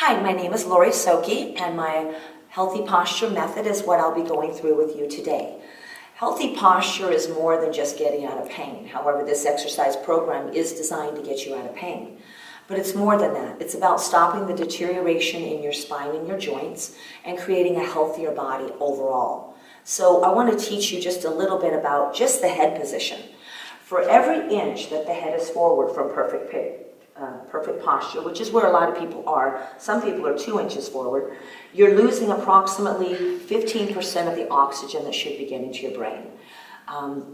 Hi, my name is Lorri Soqui, and my healthy posture method is what I'll be going through with you today. Healthy posture is more than just getting out of pain. However, this exercise program is designed to get you out of pain. But it's more than that. It's about stopping the deterioration in your spine and your joints and creating a healthier body overall. So I want to teach you just a little bit about just the head position. For every inch that the head is forward from perfect posture, which is where a lot of people are, some people are 2 inches forward, you're losing approximately 15% of the oxygen that should be getting to your brain.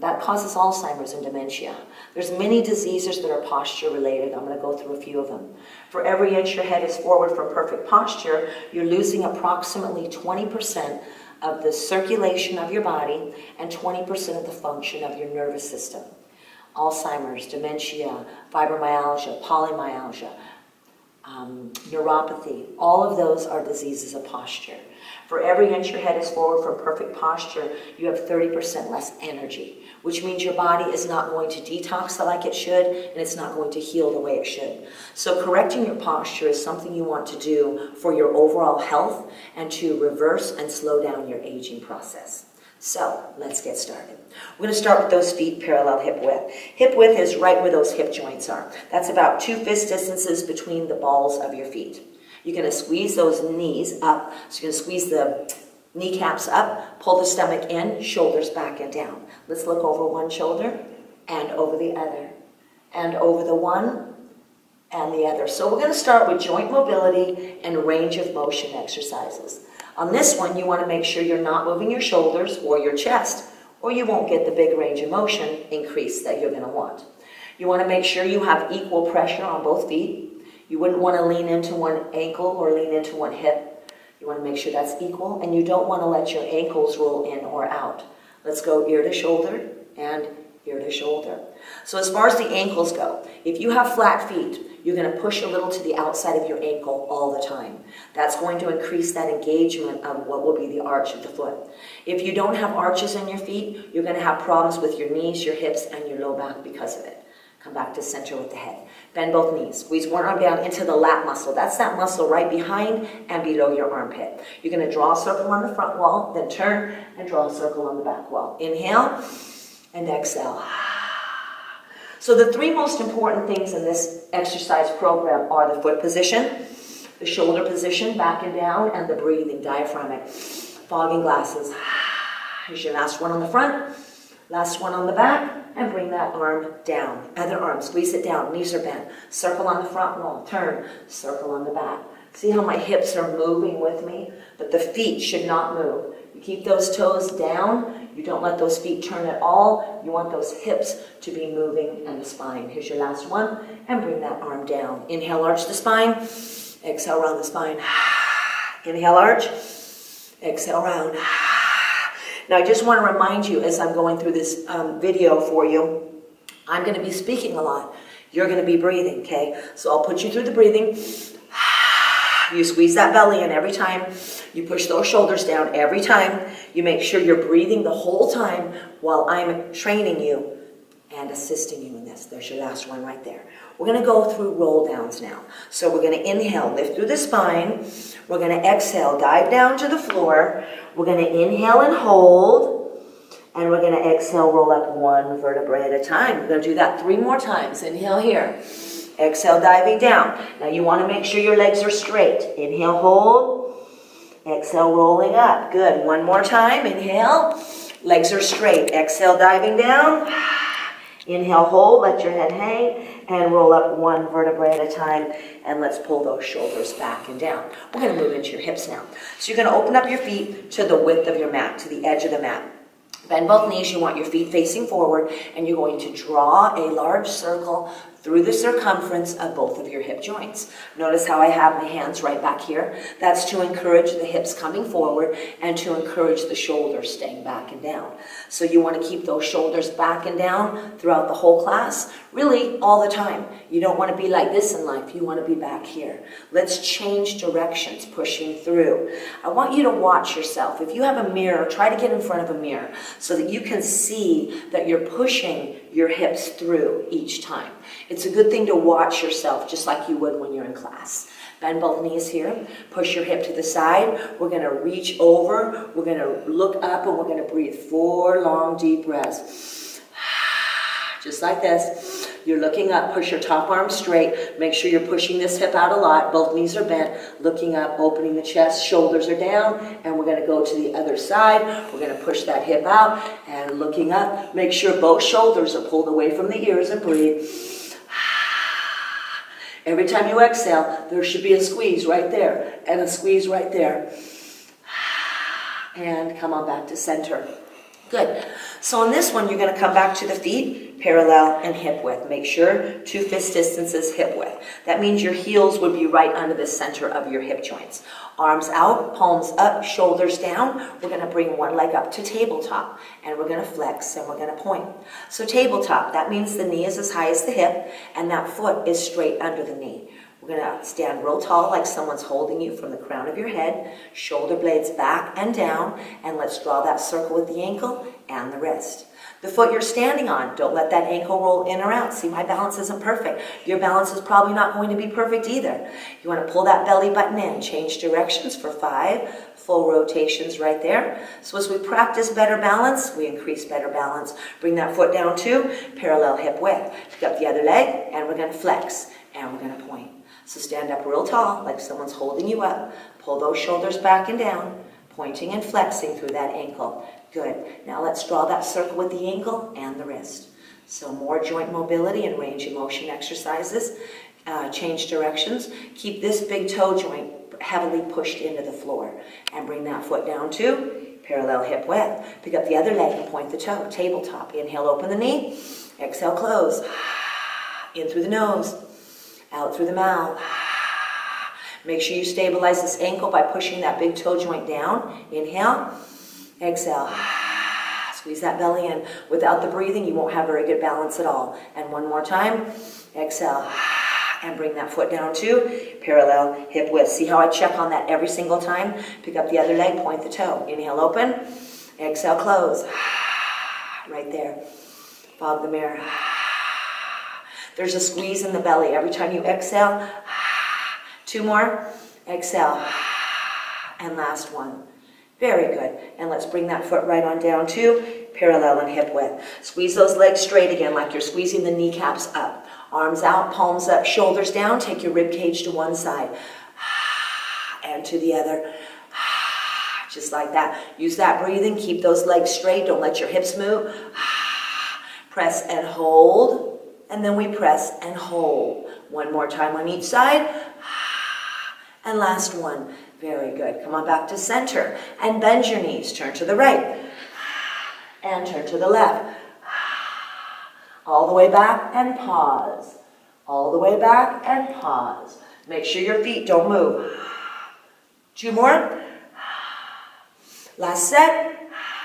That causes Alzheimer's and dementia. There's many diseases that are posture related. I'm going to go through a few of them. For every inch your head is forward from perfect posture, you're losing approximately 20% of the circulation of your body and 20% of the function of your nervous system. Alzheimer's, dementia, fibromyalgia, polymyalgia, neuropathy, all of those are diseases of posture. For every inch your head is forward from perfect posture, you have 30% less energy, which means your body is not going to detox like it should, and it's not going to heal the way it should. So correcting your posture is something you want to do for your overall health and to reverse and slow down your aging process. So let's get started. We're going to start with those feet parallel hip width. Hip width is right where those hip joints are. That's about 2 fist distances between the balls of your feet. You're going to squeeze those knees up. So you're going to squeeze the kneecaps up, pull the stomach in, shoulders back and down. Let's look over one shoulder and over the other, and over the one and the other. So we're going to start with joint mobility and range of motion exercises. On this one, you want to make sure you're not moving your shoulders or your chest, or you won't get the big range of motion increase that you're going to want. You want to make sure you have equal pressure on both feet. You wouldn't want to lean into one ankle or lean into one hip. You want to make sure that's equal, and you don't want to let your ankles roll in or out. Let's go ear to shoulder and ear to shoulder. So as far as the ankles go, if you have flat feet, you're going to push a little to the outside of your ankle all the time. That's going to increase that engagement of what will be the arch of the foot. If you don't have arches in your feet, you're going to have problems with your knees, your hips, and your low back because of it. Come back to center with the head. Bend both knees. Squeeze one arm down into the lat muscle. That's that muscle right behind and below your armpit. You're going to draw a circle on the front wall, then turn and draw a circle on the back wall. Inhale and exhale. So the 3 most important things in this exercise program are the foot position, the shoulder position, back and down, and the breathing, diaphragmic. Fogging glasses. Here's your last one on the front, last one on the back, and bring that arm down. Other arm, squeeze it down, knees are bent. Circle on the front wall, turn, circle on the back. See how my hips are moving with me? But the feet should not move. You keep those toes down. You don't let those feet turn at all. You want those hips to be moving and the spine. Here's your last one, and bring that arm down. Inhale, arch the spine. Exhale, round the spine. Inhale, arch. Exhale, round. Now, I just want to remind you as I'm going through this video for you, I'm going to be speaking a lot. You're going to be breathing, okay? So I'll put you through the breathing. You squeeze that belly in every time. You push those shoulders down every time. You make sure you're breathing the whole time while I'm training you and assisting you in this. There's your last one right there. We're going to go through roll downs now. So we're going to inhale, lift through the spine. We're going to exhale, dive down to the floor. We're going to inhale and hold. And we're going to exhale, roll up 1 vertebrae at a time. We're going to do that 3 more times. Inhale here. Exhale, diving down. Now you want to make sure your legs are straight. Inhale, hold. Exhale, rolling up. Good. 1 more time. Inhale. Legs are straight. Exhale, diving down. Inhale, hold. Let your head hang. And roll up 1 vertebrae at a time. And let's pull those shoulders back and down. We're going to move into your hips now. So you're going to open up your feet to the width of your mat, to the edge of the mat. Bend both knees. You want your feet facing forward. And you're going to draw a large circle through the circumference of both of your hip joints. Notice how I have my hands right back here. That's to encourage the hips coming forward and to encourage the shoulders staying back and down. So you want to keep those shoulders back and down throughout the whole class, really all the time. You don't want to be like this in life. You want to be back here. Let's change directions, pushing through. I want you to watch yourself. If you have a mirror, try to get in front of a mirror so that you can see that you're pushing your hips through each time. It's a good thing to watch yourself just like you would when you're in class. Bend both knees here. Push your hip to the side. We're going to reach over. We're going to look up, and we're going to breathe 4 long, deep breaths. Just like this. You're looking up. Push your top arm straight. Make sure you're pushing this hip out a lot. Both knees are bent. Looking up, opening the chest. Shoulders are down. And we're going to go to the other side. We're going to push that hip out. And looking up. Make sure both shoulders are pulled away from the ears and breathe. Every time you exhale, there should be a squeeze right there. And a squeeze right there. And come on back to center. Good. So on this one, you're going to come back to the feet, parallel and hip width. Make sure 2 fist distances hip width. That means your heels would be right under the center of your hip joints. Arms out, palms up, shoulders down. We're going to bring one leg up to tabletop, and we're going to flex, and we're going to point. So tabletop, that means the knee is as high as the hip, and that foot is straight under the knee. We're going to stand real tall like someone's holding you from the crown of your head, shoulder blades back and down, and let's draw that circle with the ankle and the wrist. The foot you're standing on, don't let that ankle roll in or out. See, my balance isn't perfect. Your balance is probably not going to be perfect either. You want to pull that belly button in, change directions for 5 full rotations right there. So as we practice better balance, we increase better balance. Bring that foot down to parallel hip width. Pick up the other leg, and we're going to flex, and we're going to point. So stand up real tall, like someone's holding you up. Pull those shoulders back and down, pointing and flexing through that ankle. Good. Now let's draw that circle with the ankle and the wrist. So more joint mobility and range of motion exercises. Change directions. Keep this big toe joint heavily pushed into the floor. And bring that foot down to parallel hip width. Pick up the other leg and point the toe. Tabletop. Inhale, open the knee. Exhale, close. In through the nose. Out through the mouth. Make sure you stabilize this ankle by pushing that big toe joint down. Inhale. Exhale. Squeeze that belly in. Without the breathing, you won't have very good balance at all. And one more time. Exhale. And bring that foot down to parallel hip width. See how I check on that every single time? Pick up the other leg, point the toe. Inhale, open. Exhale, close. Right there. Fog the mirror. There's a squeeze in the belly. Every time you exhale, 2 more. Exhale. And last one. Very good. And let's bring that foot right on down to parallel and hip width. Squeeze those legs straight again like you're squeezing the kneecaps up. Arms out, palms up, shoulders down. Take your rib cage to one side and to the other. Just like that. Use that breathing. Keep those legs straight. Don't let your hips move. Press and hold. And then we press and hold. One more time on each side. And last one. Very good. Come on back to center. And bend your knees. Turn to the right. And turn to the left. All the way back and pause. All the way back and pause. Make sure your feet don't move. 2 more. Last set.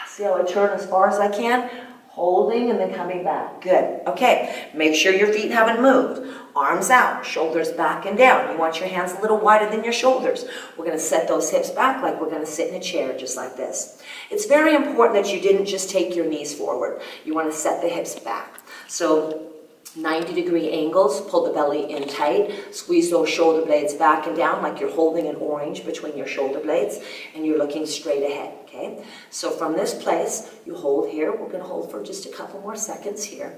See how I turn as far as I can? Holding and then coming back. Good. Okay. Make sure your feet haven't moved. Arms out, shoulders back and down. You want your hands a little wider than your shoulders. We're going to set those hips back like we're going to sit in a chair, just like this. It's very important that you didn't just take your knees forward. You want to set the hips back. So 90-degree angles, pull the belly in tight, squeeze those shoulder blades back and down like you're holding an orange between your shoulder blades, and you're looking straight ahead, okay? So from this place, you hold here. We're going to hold for just a couple more seconds here.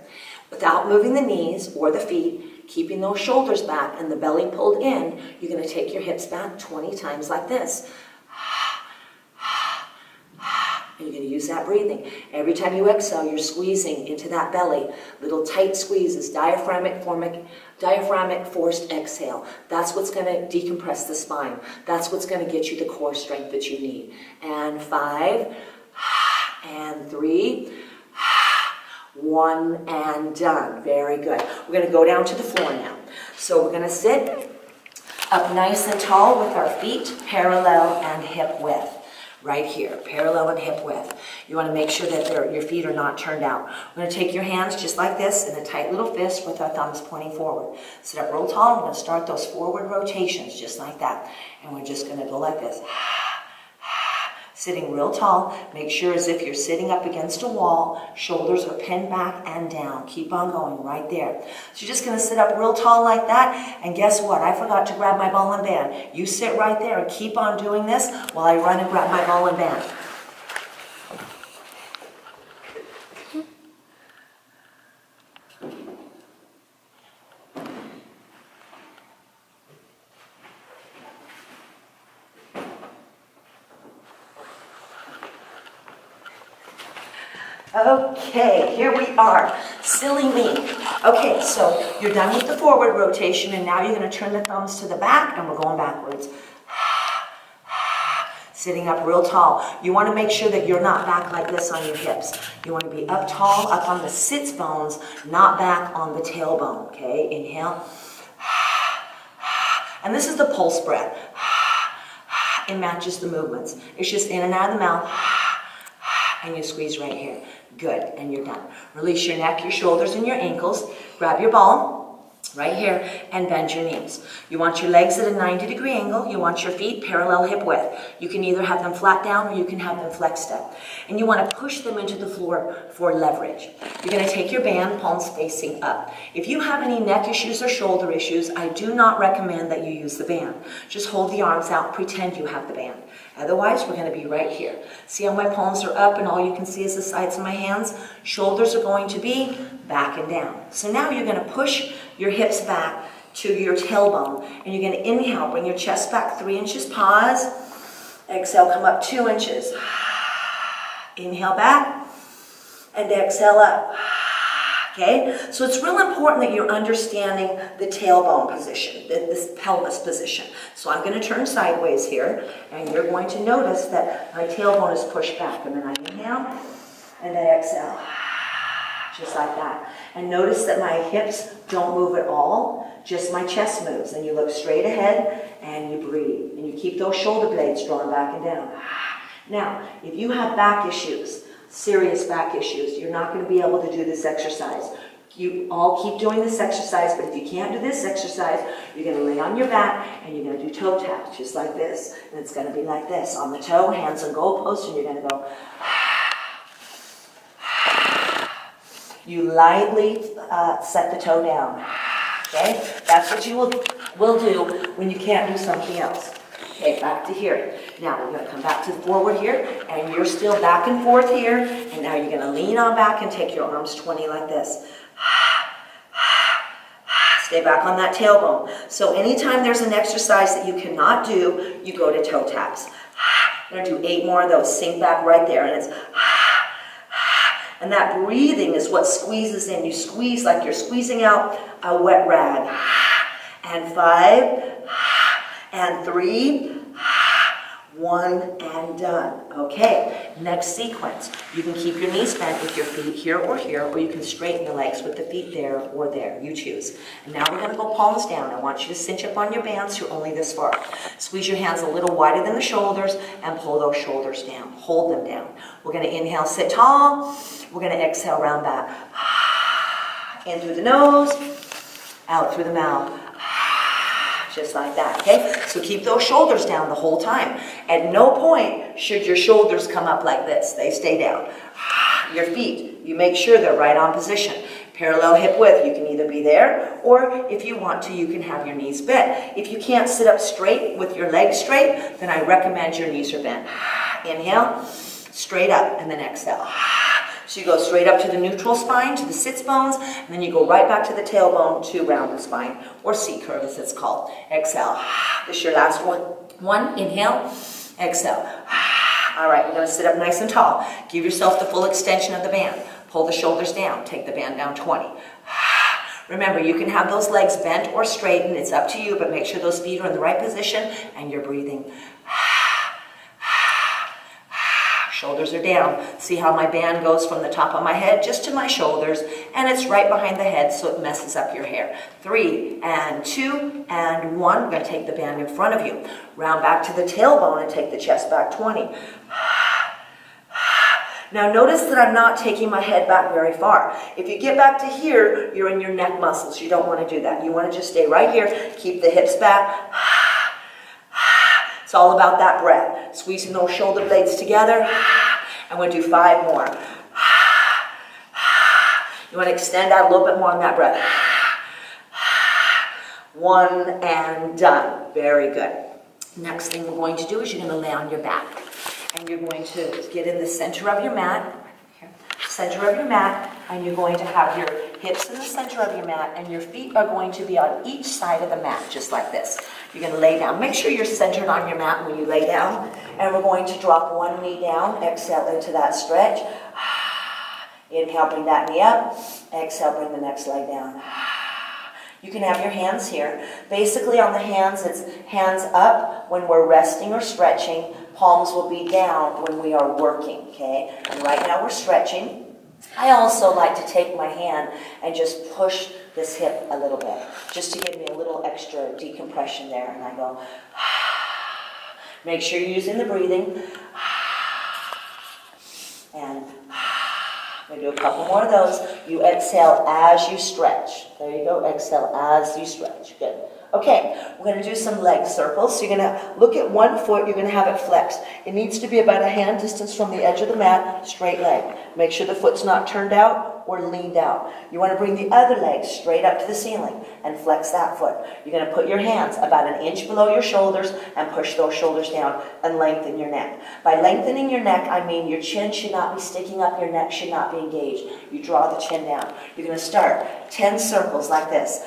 Without moving the knees or the feet, keeping those shoulders back and the belly pulled in, you're going to take your hips back 20 times like this. And you're going to use that breathing. Every time you exhale, you're squeezing into that belly. Little tight squeezes, diaphragmic forced exhale. That's what's going to decompress the spine. That's what's going to get you the core strength that you need. And 5, and 3, 1, and done. Very good. We're going to go down to the floor now. So we're going to sit up nice and tall with our feet parallel and hip width. Right here, parallel and hip width. You want to make sure that your feet are not turned out. We're going to take your hands just like this in a tight little fist with our thumbs pointing forward. Sit up real tall. We're going to start those forward rotations just like that. And we're just going to go like this. Sitting real tall, make sure as if you're sitting up against a wall, shoulders are pinned back and down. Keep on going right there. So you're just going to sit up real tall like that, and guess what? I forgot to grab my ball and band. You sit right there and keep on doing this while I run and grab my ball and band. Okay, here we are. Silly me. Okay, so you're done with the forward rotation, and now you're going to turn the thumbs to the back, and we're going backwards. Sitting up real tall. You want to make sure that you're not back like this on your hips. You want to be up tall, up on the sits bones, not back on the tailbone. Okay, inhale. And this is the pulse breath. It matches the movements. It's just in and out of the mouth. And you squeeze right here. Good, and you're done. Release your neck, your shoulders, and your ankles. Grab your ball right here and bend your knees. You want your legs at a 90-degree angle. You want your feet parallel hip width. You can either have them flat down or you can have them flexed up. And you want to push them into the floor for leverage. You're going to take your band, palms facing up. If you have any neck issues or shoulder issues, I do not recommend that you use the band. Just hold the arms out, pretend you have the band. Otherwise, we're going to be right here. See how my palms are up and all you can see is the sides of my hands? Shoulders are going to be back and down. So now you're going to push your hips back to your tailbone. And you're going to inhale, bring your chest back 3 inches, pause. Exhale, come up 2 inches. Inhale back and exhale up. Okay, so it's real important that you're understanding the tailbone position, this pelvis position. So I'm going to turn sideways here, and you're going to notice that my tailbone is pushed back. And then I inhale, and I exhale, just like that. And notice that my hips don't move at all, just my chest moves. And you look straight ahead, and you breathe. And you keep those shoulder blades drawn back and down. Now, if you have back issues, serious back issues, you're not going to be able to do this exercise. You all keep doing this exercise, but if you can't do this exercise, you're going to lay on your back and you're going to do toe taps, just like this. And it's going to be like this. On the toe, hands on goalpost, and you're going to go. You lightly set the toe down. Okay? That's what you will do when you can't do something else. Okay, back to here. Now we're going to come back to the forward here, and you're still back and forth here, and now you're going to lean on back and take your arms 20 like this. Stay back on that tailbone. So anytime there's an exercise that you cannot do, you go to toe taps. We're going to do 8 more of those. Sink back right there, and it's and that breathing is what squeezes in. You squeeze like you're squeezing out a wet rag. And 5, and 3, 1, and done. Okay, next sequence. You can keep your knees bent with your feet here, or you can straighten the legs with the feet there or there. You choose. And now we're going to go palms down. I want you to cinch up on your bands. You're only this far. Squeeze your hands a little wider than the shoulders and pull those shoulders down. Hold them down. We're going to inhale, sit tall. We're going to exhale, round back. In through the nose, out through the mouth. Just like that, okay? So keep those shoulders down the whole time. At no point should your shoulders come up like this. They stay down. Your feet, you make sure they're right on position. Parallel hip width, you can either be there, or if you want to, you can have your knees bent. If you can't sit up straight with your legs straight, then I recommend your knees are bent. Inhale, straight up, and then exhale. So you go straight up to the neutral spine, to the sits bones, and then you go right back to the tailbone to round the spine, or C curve as it's called. Exhale. This is your last one. Inhale, exhale. All right, we're going to sit up nice and tall. Give yourself the full extension of the band. Pull the shoulders down. Take the band down 20. Remember, you can have those legs bent or straightened. It's up to you, but make sure those feet are in the right position and you're breathing. Shoulders are down. See how my band goes from the top of my head just to my shoulders, and it's right behind the head so it messes up your hair. 3, and 2, and 1. We're going to take the band in front of you. Round back to the tailbone and take the chest back 20. Now notice that I'm not taking my head back very far. If you get back to here, you're in your neck muscles. You don't want to do that. You want to just stay right here. Keep the hips back. It's all about that breath. Squeezing those shoulder blades together. And we'll do 5 more. You want to extend out a little bit more on that breath. 1 and done. Very good. Next thing we're going to do is you're going to lay on your back. And you're going to get in the center of your mat. Center of your mat. And you're going to have your hips in the center of your mat. And your feet are going to be on each side of the mat, just like this. You're going to lay down. Make sure you're centered on your mat when you lay down. And we're going to drop one knee down. Exhale into that stretch. Inhale, bring that knee up. Exhale, bring the next leg down. You can have your hands here. Basically on the hands, it's hands up when we're resting or stretching. Palms will be down when we are working, okay? And right now we're stretching. I also like to take my hand and just push this hip a little bit, just to give me a little extra decompression there. And I go, make sure you're using the breathing. And I'm going to do a couple more of those. You exhale as you stretch. There you go. Exhale as you stretch. Good. Okay, we're going to do some leg circles. So you're going to look at one foot. You're going to have it flexed. It needs to be about a hand distance from the edge of the mat, straight leg. Make sure the foot's not turned out or leaned out. You want to bring the other leg straight up to the ceiling and flex that foot. You're going to put your hands about an inch below your shoulders and push those shoulders down and lengthen your neck. By lengthening your neck, I mean your chin should not be sticking up, your neck should not be engaged. You draw the chin down. You're going to start 10 circles like this.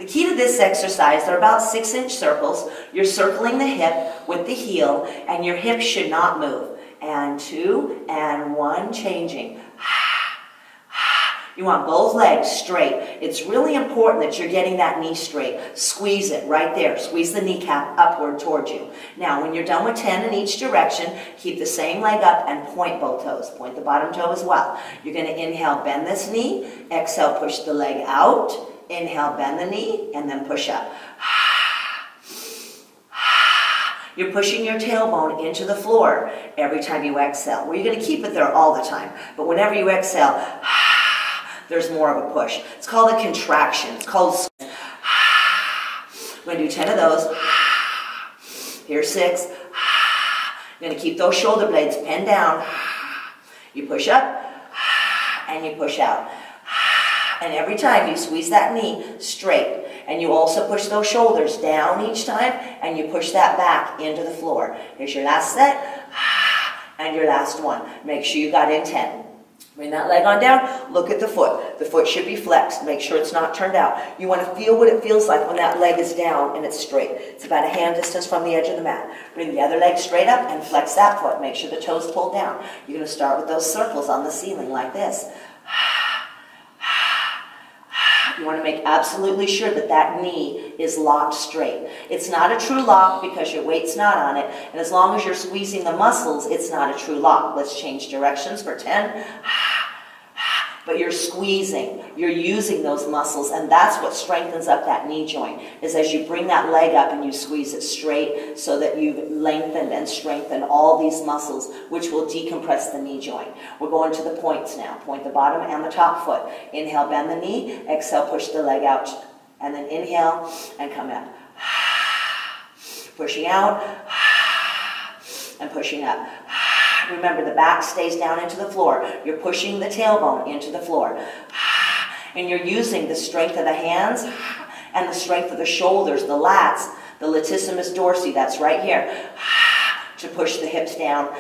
The key to this exercise, they're about 6-inch circles. You're circling the hip with the heel, and your hips should not move. And 2, and 1, changing. You want both legs straight. It's really important that you're getting that knee straight. Squeeze it right there. Squeeze the kneecap upward towards you. Now, when you're done with 10 in each direction, keep the same leg up and point both toes. Point the bottom toe as well. You're going to inhale, bend this knee. Exhale, push the leg out. Inhale, bend the knee, and then push up. You're pushing your tailbone into the floor every time you exhale. Well, you're going to keep it there all the time. But whenever you exhale, there's more of a push. It's called a contraction. It's called... We're going to do 10 of those. Here's 6. You're going to keep those shoulder blades pinned down. You push up, and you push out. And every time you squeeze that knee straight. And you also push those shoulders down each time, and you push that back into the floor. Here's your last set, and your last one. Make sure you got in 10. Bring that leg on down. Look at the foot. The foot should be flexed. Make sure it's not turned out. You want to feel what it feels like when that leg is down and it's straight. It's about a hand distance from the edge of the mat. Bring the other leg straight up and flex that foot. Make sure the toes pulled down. You're going to start with those circles on the ceiling like this. You want to make absolutely sure that that knee is locked straight. It's not a true lock because your weight's not on it. And as long as you're squeezing the muscles, it's not a true lock. Let's change directions for 10. But you're squeezing. You're using those muscles. And that's what strengthens up that knee joint, is as you bring that leg up and you squeeze it straight so that you've lengthened and strengthened all these muscles, which will decompress the knee joint. We're going to the points now. Point the bottom and the top foot. Inhale, bend the knee. Exhale, push the leg out. And then inhale and come up. Pushing out and pushing up. Remember, the back stays down into the floor. You're pushing the tailbone into the floor. And you're using the strength of the hands and the strength of the shoulders, the lats, the latissimus dorsi, that's right here, to push the hips down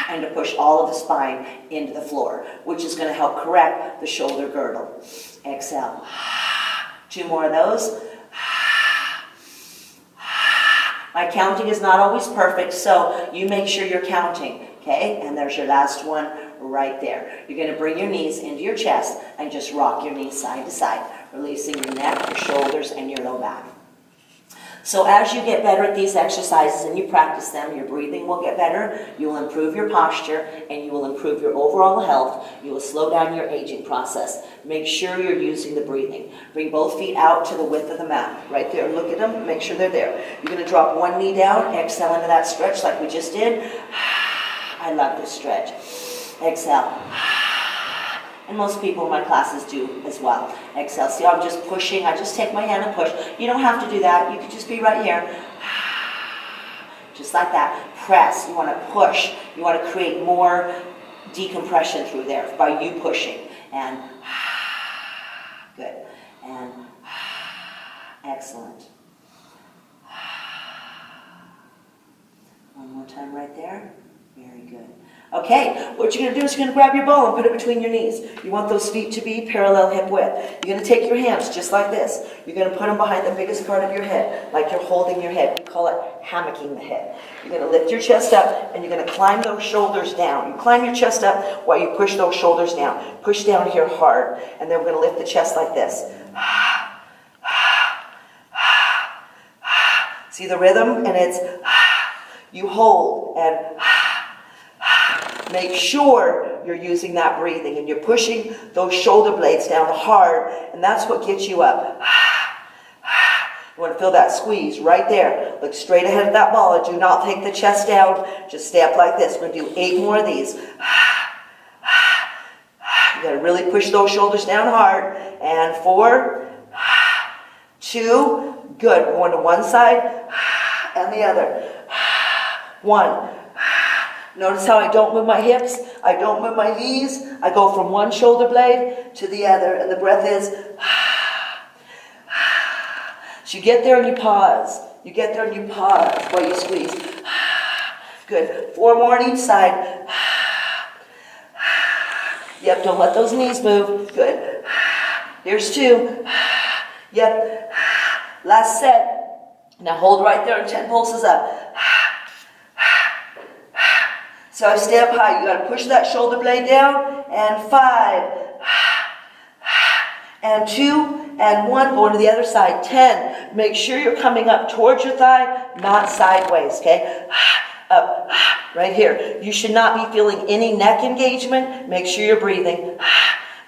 and to push all of the spine into the floor, which is going to help correct the shoulder girdle. Exhale. 2 more of those. My counting is not always perfect, so you make sure you're counting. Okay, and there's your last one right there. You're going to bring your knees into your chest and just rock your knees side to side, releasing your neck, your shoulders, and your low back. So as you get better at these exercises and you practice them, your breathing will get better, you will improve your posture, and you will improve your overall health. You will slow down your aging process. Make sure you're using the breathing. Bring both feet out to the width of the mat. Right there, look at them, make sure they're there. You're going to drop one knee down, exhale into that stretch like we just did. I love this stretch. Exhale. And most people in my classes do as well. Exhale. See how I'm just pushing? I just take my hand and push. You don't have to do that. You can just be right here. Just like that. Press. You want to push. You want to create more decompression through there by you pushing. And good. And excellent. One more time right there. Very good. Okay, what you're going to do is you're going to grab your ball and put it between your knees. You want those feet to be parallel hip width. You're going to take your hands just like this. You're going to put them behind the biggest part of your head, like you're holding your head. We call it hammocking the head. You're going to lift your chest up, and you're going to climb those shoulders down. You climb your chest up while you push those shoulders down. Push down here hard, and then we're going to lift the chest like this. See the rhythm? And it's you hold and make sure you're using that breathing and you're pushing those shoulder blades down hard, and that's what gets you up. You want to feel that squeeze right there. Look straight ahead at that ball and do not take the chest down. Just stay up like this. We're going to do 8 more of these. You got to really push those shoulders down hard. And 4, 2, good. We're going to one side and the other. 1. Notice how I don't move my hips, I don't move my knees. I go from one shoulder blade to the other, and the breath is. So you get there and you pause. You get there and you pause while you squeeze. Good. 4 more on each side. Yep, don't let those knees move. Good. Here's 2. Yep. Last set. Now hold right there and 10 pulses up. So I stay up high. You got to push that shoulder blade down. And 5. And 2. And 1. Going to the other side. 10. Make sure you're coming up towards your thigh, not sideways. Okay? Up. Right here. You should not be feeling any neck engagement. Make sure you're breathing.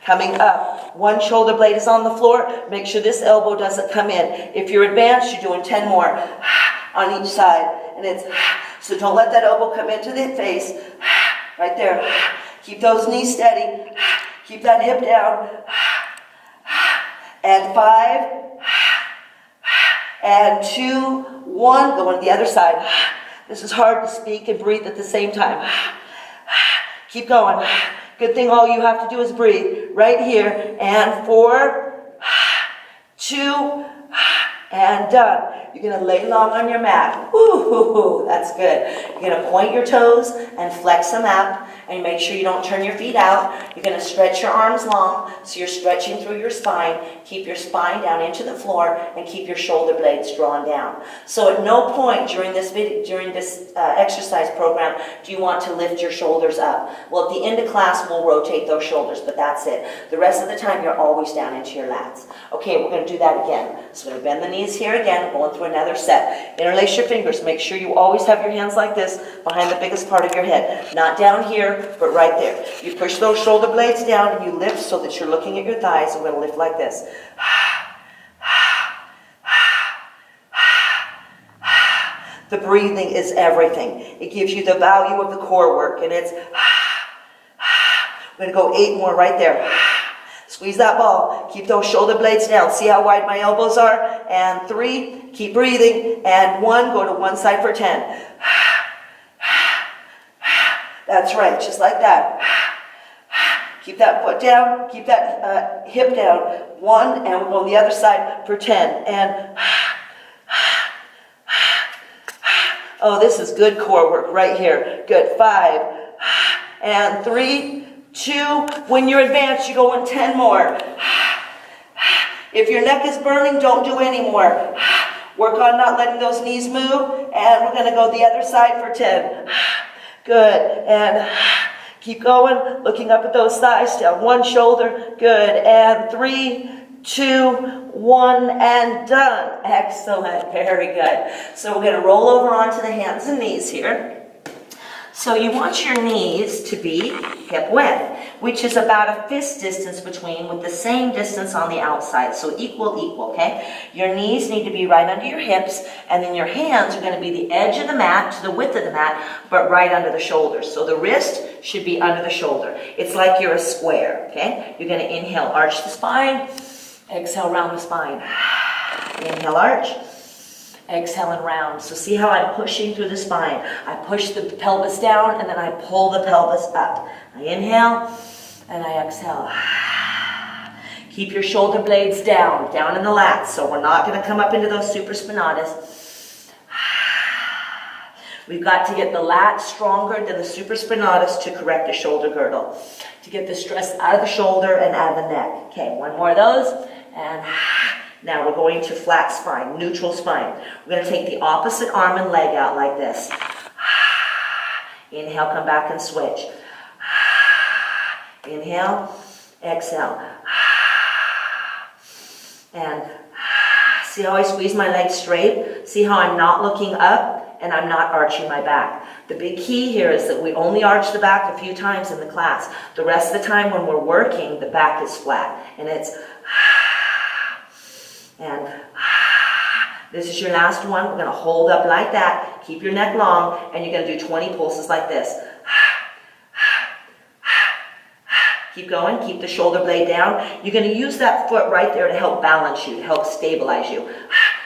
Coming up. One shoulder blade is on the floor. Make sure this elbow doesn't come in. If you're advanced, you're doing 10 more on each side. And it's, so don't let that elbow come into the face. Right there. Keep those knees steady. Keep that hip down. And 5. And 2, 1. Go on the other side. This is hard to speak and breathe at the same time. Keep going. Good thing all you have to do is breathe. Right here. And 4, 2, and done. You're going to lay long on your mat. Ooh, that's good. You're going to point your toes and flex them up. And make sure you don't turn your feet out. You're going to stretch your arms long so you're stretching through your spine. Keep your spine down into the floor and keep your shoulder blades drawn down. So at no point during this exercise program do you want to lift your shoulders up. Well, at the end of class, we'll rotate those shoulders, but that's it. The rest of the time, you're always down into your lats. Okay, we're going to do that again. So we're going to bend the knees here again, going through another set. Interlace your fingers. Make sure you always have your hands like this behind the biggest part of your head. Not down here, but right there. You push those shoulder blades down and you lift so that you're looking at your thighs. I'm going to lift like this. The breathing is everything. It gives you the value of the core work, and it's we're going to go 8 more right there. Squeeze that ball. Keep those shoulder blades down. See how wide my elbows are? And 3, keep breathing. And 1, go to one side for 10. That's right, just like that. Keep that foot down. Keep that hip down. 1, and we'll go on the other side for 10. And oh, this is good core work right here. Good. 5, and 3, 2. When you're advanced, you go in 10 more. If your neck is burning, don't do any more. Work on not letting those knees move. And we're going to go the other side for 10. Good. And keep going. Looking up at those thighs. Down one shoulder. Good. And 3, 2, 1, and done. Excellent. Very good. So we're going to roll over onto the hands and knees here. So you want your knees to be hip width, which is about a fist distance between, with the same distance on the outside. So equal, okay? Your knees need to be right under your hips, and then your hands are going to be the edge of the mat to the width of the mat, but right under the shoulders. So the wrist should be under the shoulder. It's like you're a square, okay? You're going to inhale, arch the spine, exhale, round the spine. Inhale, arch. Exhale and round. So see how I'm pushing through the spine. I push the pelvis down and then I pull the pelvis up. I inhale and I exhale. Keep your shoulder blades down in the lats. So we're not going to come up into those supraspinatus. We've got to get the lats stronger than the supraspinatus to correct the shoulder girdle. To get the stress out of the shoulder and out of the neck. Okay, one more of those. And now we're going to flat spine, neutral spine. We're going to take the opposite arm and leg out like this. Inhale, come back and switch. Inhale, exhale. And see how I squeeze my legs straight? See how I'm not looking up and I'm not arching my back. The big key here is that we only arch the back a few times in the class. The rest of the time when we're working, the back is flat. And it's and this is your last one. We're going to hold up like that. Keep your neck long, and you're going to do 20 pulses like this. Keep going. Keep the shoulder blade down. You're going to use that foot right there to help balance you, to help stabilize you.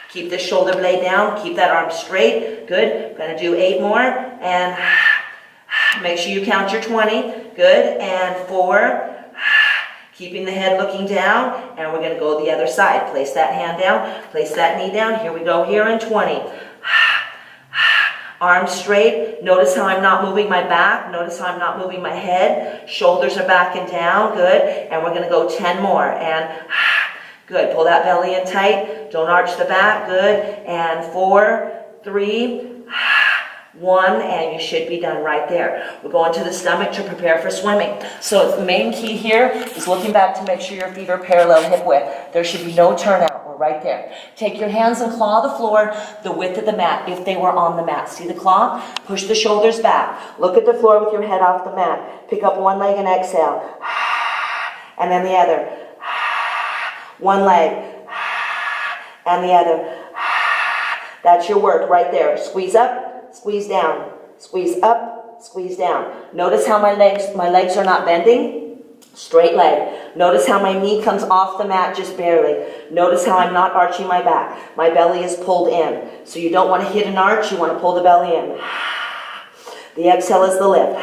Keep the shoulder blade down. Keep that arm straight. Good. We're going to do 8 more, and make sure you count your 20. Good. And 4. Keeping the head looking down, and we're going to go the other side. Place that hand down, place that knee down. Here we go, here in 20. Arms straight. Notice how I'm not moving my back. Notice how I'm not moving my head. Shoulders are back and down. Good. And we're going to go 10 more. And good. Pull that belly in tight. Don't arch the back. Good. And 4, 3, 1, and you should be done right there. We're going to the stomach to prepare for swimming. So the main key here is looking back to make sure your feet are parallel hip width. There should be no turnout. We're right there. Take your hands and claw the floor the width of the mat if they were on the mat. See the claw? Push the shoulders back. Look at the floor with your head off the mat. Pick up one leg and exhale. And then the other. One leg. And the other. That's your work right there. Squeeze up. Squeeze down, squeeze up, squeeze down. Notice how my legs are not bending. Straight leg. Notice how my knee comes off the mat just barely. Notice how I'm not arching my back. My belly is pulled in. So you don't want to hit an arch, you want to pull the belly in. The exhale is the lift.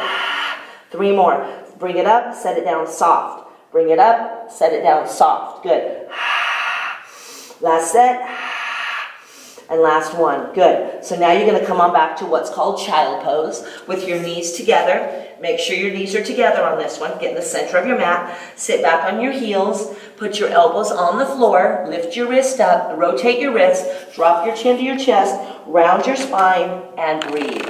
3 more. Bring it up, set it down soft. Bring it up, set it down soft. Good. Last set. And last one. Good. So now you're going to come on back to what's called child pose with your knees together. Make sure your knees are together on this one. Get in the center of your mat. Sit back on your heels. Put your elbows on the floor. Lift your wrist up. Rotate your wrist. Drop your chin to your chest. Round your spine and breathe.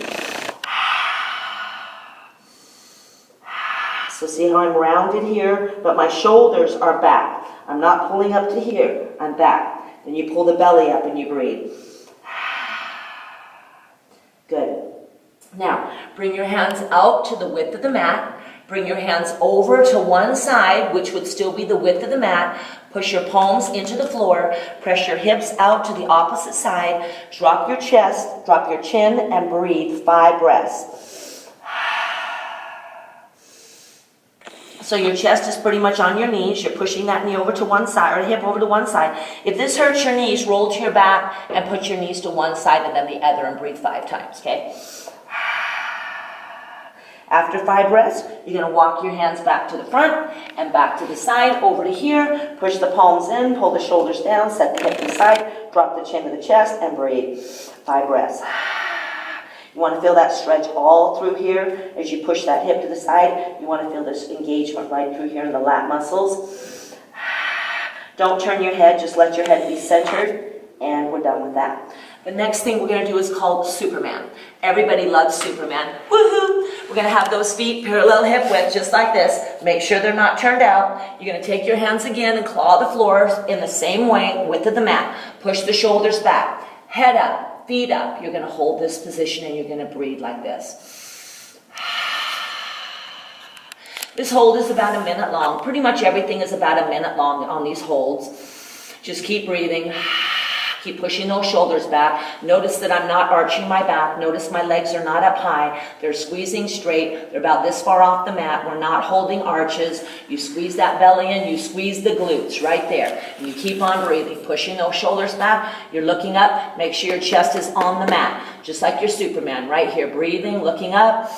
So see how I'm rounded here, but my shoulders are back. I'm not pulling up to here. I'm back. Then you pull the belly up and you breathe. Good. Now, bring your hands out to the width of the mat. Bring your hands over to one side, which would still be the width of the mat. Push your palms into the floor. Press your hips out to the opposite side. Drop your chest, drop your chin, and breathe 5 breaths. So your chest is pretty much on your knees. You're pushing that knee over to one side, or hip over to one side. If this hurts your knees, roll to your back and put your knees to one side and then the other and breathe 5 times, okay? After 5 breaths, you're going to walk your hands back to the front and back to the side, over to here. Push the palms in, pull the shoulders down, set the hip to the side, drop the chin to the chest, and breathe. 5 breaths. You want to feel that stretch all through here as you push that hip to the side. You want to feel this engagement right through here in the lat muscles. Don't turn your head, just let your head be centered, and we're done with that. The next thing we're going to do is called Superman. Everybody loves Superman. Woohoo! We're going to have those feet parallel hip width, just like this. Make sure they're not turned out. You're going to take your hands again and claw the floor in the same way, width of the mat. Push the shoulders back. Head up, feet up. You're going to hold this position and you're going to breathe like this. This hold is about a minute long. Pretty much everything is about a minute long on these holds. Just keep breathing. Keep pushing those shoulders back. Notice that I'm not arching my back. Notice my legs are not up high. They're squeezing straight. They're about this far off the mat. We're not holding arches. You squeeze that belly in. You squeeze the glutes right there. And you keep on breathing. Pushing those shoulders back. You're looking up. Make sure your chest is on the mat. Just like your Superman right here. Breathing, looking up.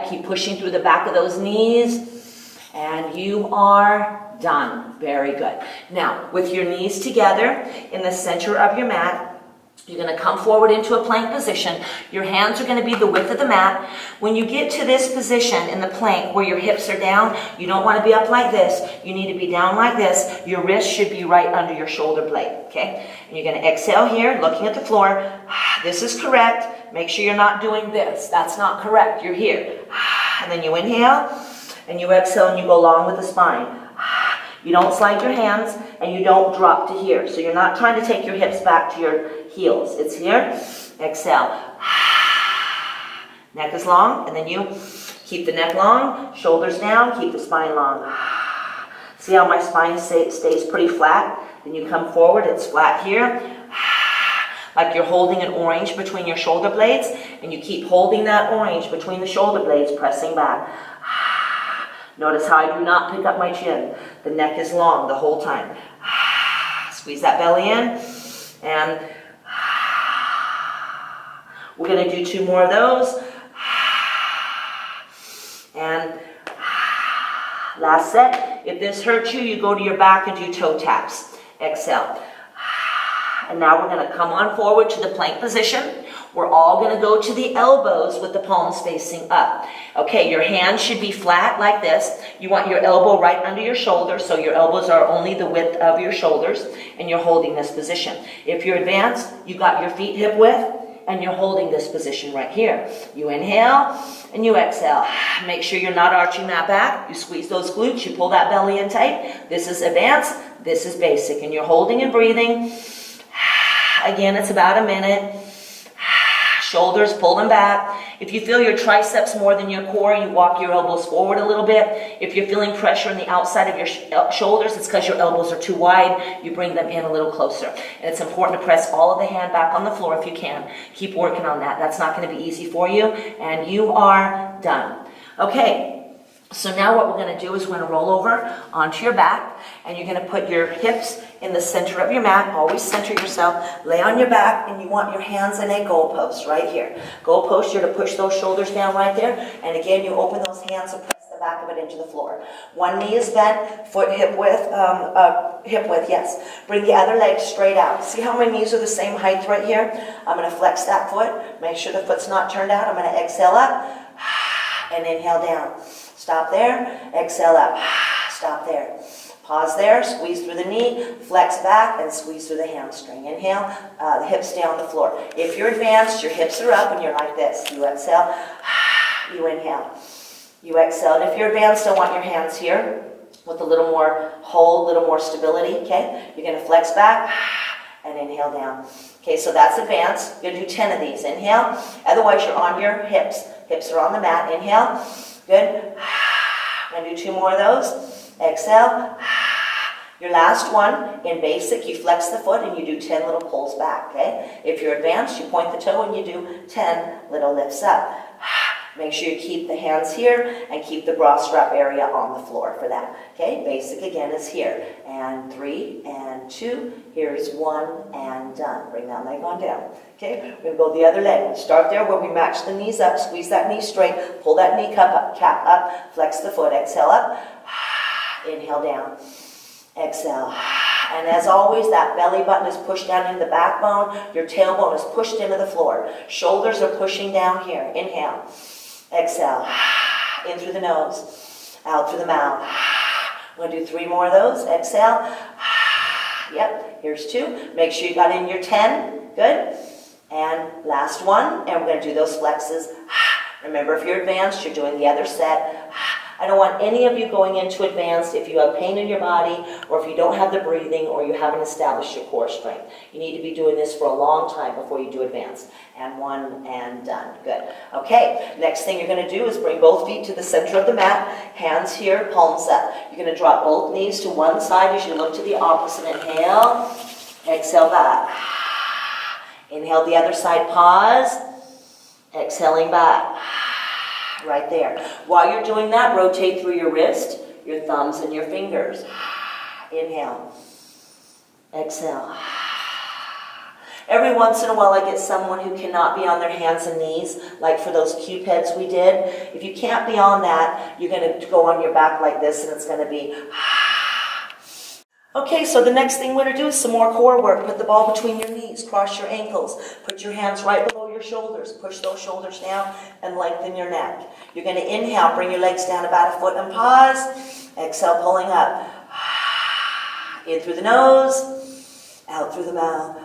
Keep pushing through the back of those knees. And you are done. Very good. Now, with your knees together in the center of your mat, you're going to come forward into a plank position. Your hands are going to be the width of the mat. When you get to this position in the plank where your hips are down, you don't want to be up like this. You need to be down like this. Your wrist should be right under your shoulder blade. Okay? And you're going to exhale here, looking at the floor. This is correct. Make sure you're not doing this. That's not correct. You're here. And then you inhale, and you exhale, and you go along with the spine. You don't slide your hands, and you don't drop to here. So you're not trying to take your hips back to your heels. It's here. Exhale. Neck is long, and then you keep the neck long, shoulders down, keep the spine long. See how my spine stays pretty flat? Then you come forward, it's flat here. Like you're holding an orange between your shoulder blades, and you keep holding that orange between the shoulder blades, pressing back. Notice how I do not pick up my chin. The neck is long the whole time. Squeeze that belly in. And we're going to do 2 more of those. And last set. If this hurts you, you go to your back and do toe taps. Exhale. And now we're going to come on forward to the plank position. We're all going to go to the elbows with the palms facing up. Okay, your hands should be flat like this. You want your elbow right under your shoulder, so your elbows are only the width of your shoulders, and you're holding this position. If you're advanced, you got your feet hip width, and you're holding this position right here. You inhale, and you exhale. Make sure you're not arching that back. You squeeze those glutes, you pull that belly in tight. This is advanced, this is basic, and you're holding and breathing. Again, it's about a minute. Shoulders, pull them back. If you feel your triceps more than your core, you walk your elbows forward a little bit. If you're feeling pressure on the outside of your shoulders, it's because your elbows are too wide. You bring them in a little closer. And it's important to press all of the hand back on the floor if you can. Keep working on that. That's not going to be easy for you. And you are done. Okay. So now what we're going to do is we're going to roll over onto your back, and you're going to put your hips in the center of your mat. Always center yourself. Lay on your back, and you want your hands in a goalpost right here. Goalpost, you're to push those shoulders down right there, and again, you open those hands and press the back of it into the floor. One knee is bent, foot hip width, yes. Bring the other leg straight out. See how my knees are the same height right here? I'm going to flex that foot. Make sure the foot's not turned out. I'm going to exhale up and inhale down. Stop there, exhale up, stop there. Pause there, squeeze through the knee, flex back, and squeeze through the hamstring. Inhale, the hips stay on the floor. If you're advanced, your hips are up and you're like this. You exhale, you inhale. You exhale, and if you're advanced, I want your hands here with a little more hold, a little more stability, okay? You're gonna flex back and inhale down. Okay, so that's advanced. You're gonna do 10 of these. Inhale, otherwise you're on your hips. Hips are on the mat. Inhale. Good. I'm going to do 2 more of those. Exhale. Your last one, in basic, you flex the foot and you do 10 little pulls back, okay? If you're advanced, you point the toe and you do 10 little lifts up. Make sure you keep the hands here and keep the bra strap area on the floor for that, okay? Basic, again, is here. And 3, and 2. Here's 1, and done. Bring that leg on down. Okay, we're going to go the other leg. We'll start there where we match the knees up. Squeeze that knee straight. Pull that knee cap up. Flex the foot. Exhale up. Inhale down. Exhale. And as always, that belly button is pushed down into the backbone. Your tailbone is pushed into the floor. Shoulders are pushing down here. Inhale. Exhale. In through the nose. Out through the mouth. We're going to do 3 more of those. Exhale. Yep. Here's 2. Make sure you got in your 10. Good. And last one, and we're going to do those flexes. Remember, if you're advanced, you're doing the other set. I don't want any of you going into advanced if you have pain in your body or if you don't have the breathing or you haven't established your core strength. You need to be doing this for a long time before you do advanced. And one and done. Good. Okay, next thing you're going to do is bring both feet to the center of the mat, hands here, palms up. You're going to drop both knees to one side as you look to the opposite. Inhale, exhale back. Inhale the other side, pause, exhaling back. Right there. While you're doing that, rotate through your wrist, your thumbs, and your fingers. Inhale, exhale. Every once in a while I get someone who cannot be on their hands and knees, like for those cupeds we did. If you can't be on that, you're going to go on your back like this, and it's going to be... Okay, so the next thing we're going to do is some more core work. Put the ball between your knees, cross your ankles, put your hands right below your shoulders, push those shoulders down, and lengthen your neck. You're going to inhale, bring your legs down about a foot and pause. Exhale, pulling up. In through the nose, out through the mouth.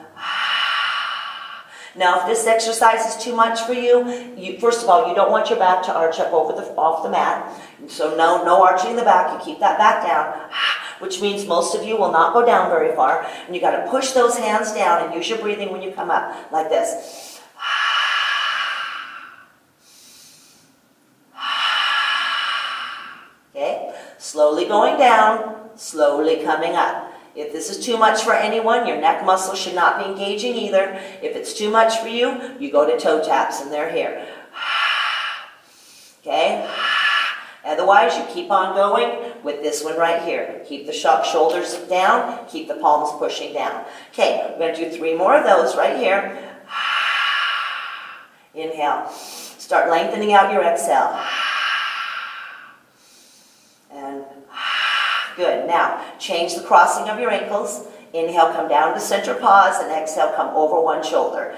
Now, if this exercise is too much for you, first of all, you don't want your back to arch up off the mat. So no arching in the back. You keep that back down, which means most of you will not go down very far. And you got to push those hands down and use your breathing when you come up, like this. Okay? Slowly going down, slowly coming up. If this is too much for anyone, your neck muscles should not be engaging either. If it's too much for you, you go to toe taps and they're here. Okay? Otherwise, you keep on going with this one right here. Keep the shoulders down, keep the palms pushing down. Okay, we're going to do 3 more of those right here. Inhale. Start lengthening out your exhale. And good. Now, change the crossing of your ankles. Inhale, come down to center, pause, and exhale, come over one shoulder.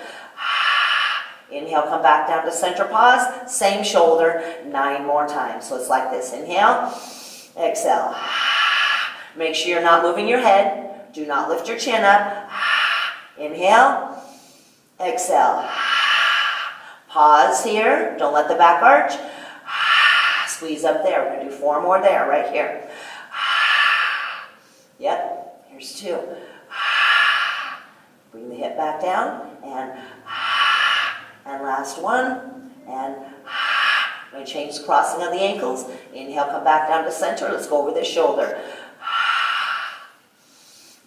Inhale, come back down to center, pause, same shoulder, 9 more times. So it's like this. Inhale, exhale. Make sure you're not moving your head. Do not lift your chin up. Inhale, exhale. Pause here. Don't let the back arch. Squeeze up there. We're going to do 4 more there, right here. Yep, here's 2. Bring the hip back down, and last one, and I'm going to change the crossing of the ankles. Inhale, come back down to center. Let's go over this shoulder.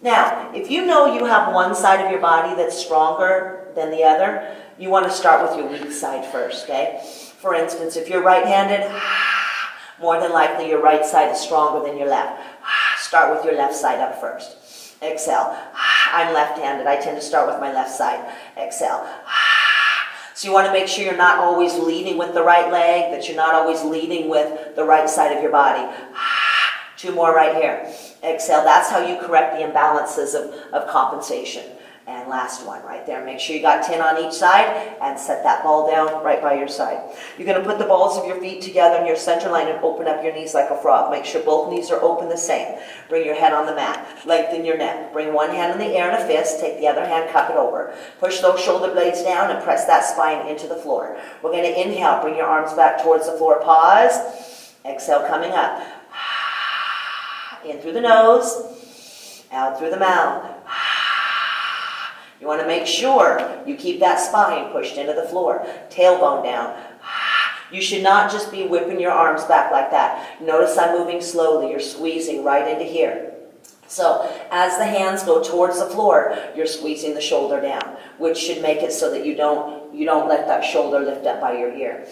Now, if you know you have one side of your body that's stronger than the other, you want to start with your weak side first, okay? For instance, if you're right-handed, more than likely your right side is stronger than your left. Start with your left side up first. Exhale. I'm left-handed. I tend to start with my left side. Exhale. So you want to make sure you're not always leading with the right leg, that you're not always leading with the right side of your body. 2 more right here. Exhale. That's how you correct the imbalances of compensation. And last one right there. Make sure you got 10 on each side and set that ball down right by your side. You're going to put the balls of your feet together in your center line and open up your knees like a frog. Make sure both knees are open the same. Bring your head on the mat. Lengthen your neck. Bring one hand in the air in a fist. Take the other hand, cup it over. Push those shoulder blades down and press that spine into the floor. We're going to inhale. Bring your arms back towards the floor. Pause. Exhale, coming up. In through the nose. Out through the mouth. You want to make sure you keep that spine pushed into the floor. Tailbone down. You should not just be whipping your arms back like that. Notice I'm moving slowly. You're squeezing right into here. So as the hands go towards the floor, you're squeezing the shoulder down, which should make it so that you don't let that shoulder lift up by your ear.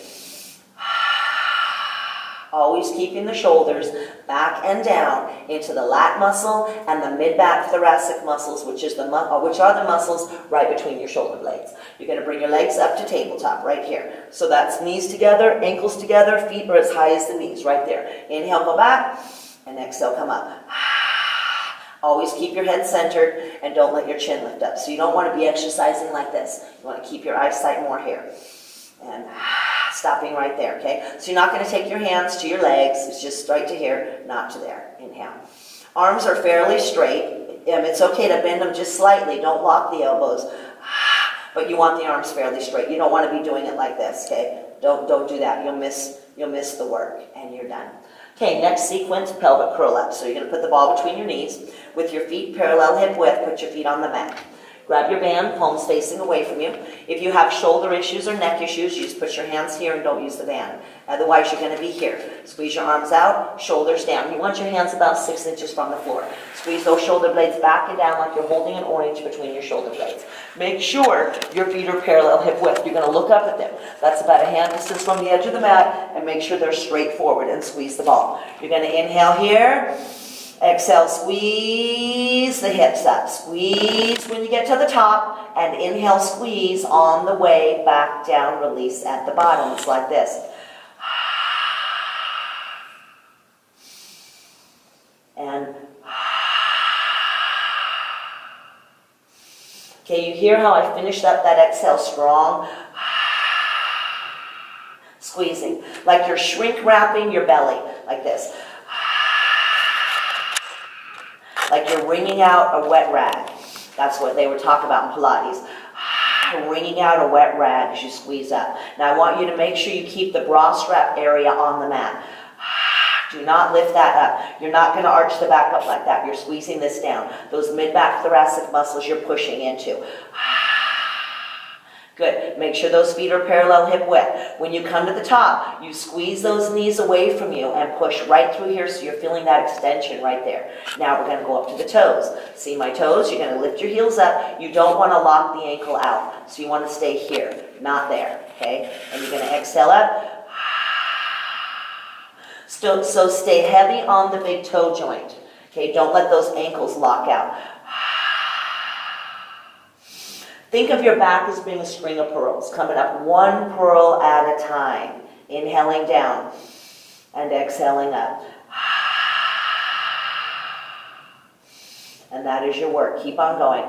Always keeping the shoulders back and down into the lat muscle and the mid-back thoracic muscles, which are the muscles right between your shoulder blades. You're going to bring your legs up to tabletop right here. So that's knees together, ankles together, feet are as high as the knees right there. Inhale, go back, and exhale, come up. Always keep your head centered and don't let your chin lift up. So you don't want to be exercising like this. You want to keep your eyesight more here. And stopping right there, okay? So you're not going to take your hands to your legs. It's just straight to here, not to there. Inhale. Arms are fairly straight. It's okay to bend them just slightly. Don't lock the elbows. But you want the arms fairly straight. You don't want to be doing it like this, okay? Don't do that. You'll miss the work, and you're done. Okay, next sequence, pelvic curl up. So you're going to put the ball between your knees with your feet parallel hip width. Put your feet on the mat. Grab your band, palms facing away from you. If you have shoulder issues or neck issues, you just put your hands here and don't use the band. Otherwise, you're going to be here. Squeeze your arms out, shoulders down. You want your hands about 6 inches from the floor. Squeeze those shoulder blades back and down like you're holding an orange between your shoulder blades. Make sure your feet are parallel hip width. You're going to look up at them. That's about a hand distance from the edge of the mat, and make sure they're straight forward and squeeze the ball. You're going to inhale here. Exhale, squeeze the hips up. Squeeze when you get to the top, and inhale, squeeze on the way back down. Release at the bottom. It's like this. And okay, you hear how I finished up that exhale strong? Squeezing, like you're shrink wrapping your belly, like this. Like you're wringing out a wet rag. That's what they would talk about in Pilates. Wringing out a wet rag as you squeeze up. Now I want you to make sure you keep the bra strap area on the mat. Do not lift that up. You're not going to arch the back up like that. You're squeezing this down. Those mid-back thoracic muscles you're pushing into. Good. Make sure those feet are parallel hip width. When you come to the top, you squeeze those knees away from you and push right through here so you're feeling that extension right there. Now we're going to go up to the toes. See my toes? You're going to lift your heels up. You don't want to lock the ankle out. So you want to stay here, not there. Okay? And you're going to exhale up. So stay heavy on the big toe joint. Okay? Don't let those ankles lock out. Think of your back as being a string of pearls, coming up one pearl at a time. Inhaling down and exhaling up. And that is your work. Keep on going.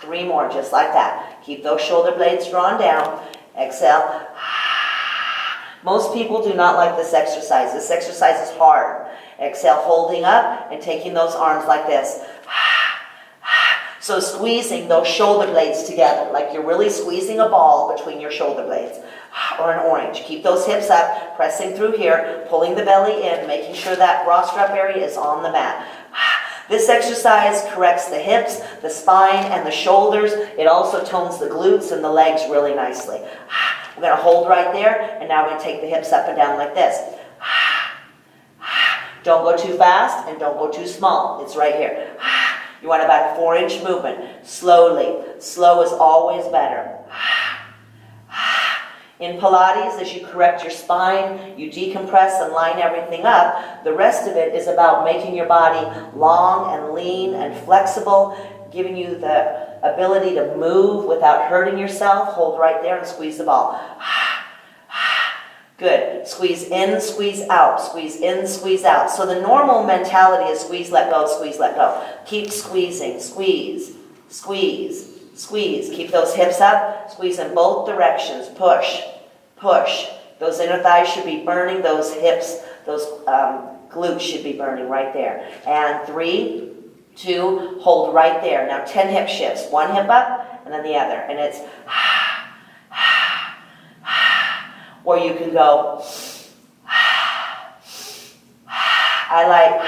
3 more, just like that. Keep those shoulder blades drawn down. Exhale. Most people do not like this exercise. This exercise is hard. Exhale, holding up and taking those arms like this. So squeezing those shoulder blades together, like you're really squeezing a ball between your shoulder blades, or an orange. Keep those hips up, pressing through here, pulling the belly in, making sure that bra strap area is on the mat. This exercise corrects the hips, the spine, and the shoulders. It also tones the glutes and the legs really nicely. We're going to hold right there, and now we're going to take the hips up and down like this. Don't go too fast, and don't go too small. It's right here. You want about a 4-inch movement. Slowly. Slow is always better. In Pilates, as you correct your spine, you decompress and line everything up. The rest of it is about making your body long and lean and flexible, giving you the ability to move without hurting yourself. Hold right there and squeeze the ball. Good. Squeeze in, squeeze out. Squeeze in, squeeze out. So the normal mentality is squeeze, let go, squeeze, let go. Keep squeezing. Squeeze, squeeze, squeeze. Keep those hips up. Squeeze in both directions. Push, push. Those inner thighs should be burning. Those hips, those glutes should be burning right there. And 3, 2, hold right there. Now 10 hip shifts. 1 hip up and then the other. And it's... Or you can go, I like,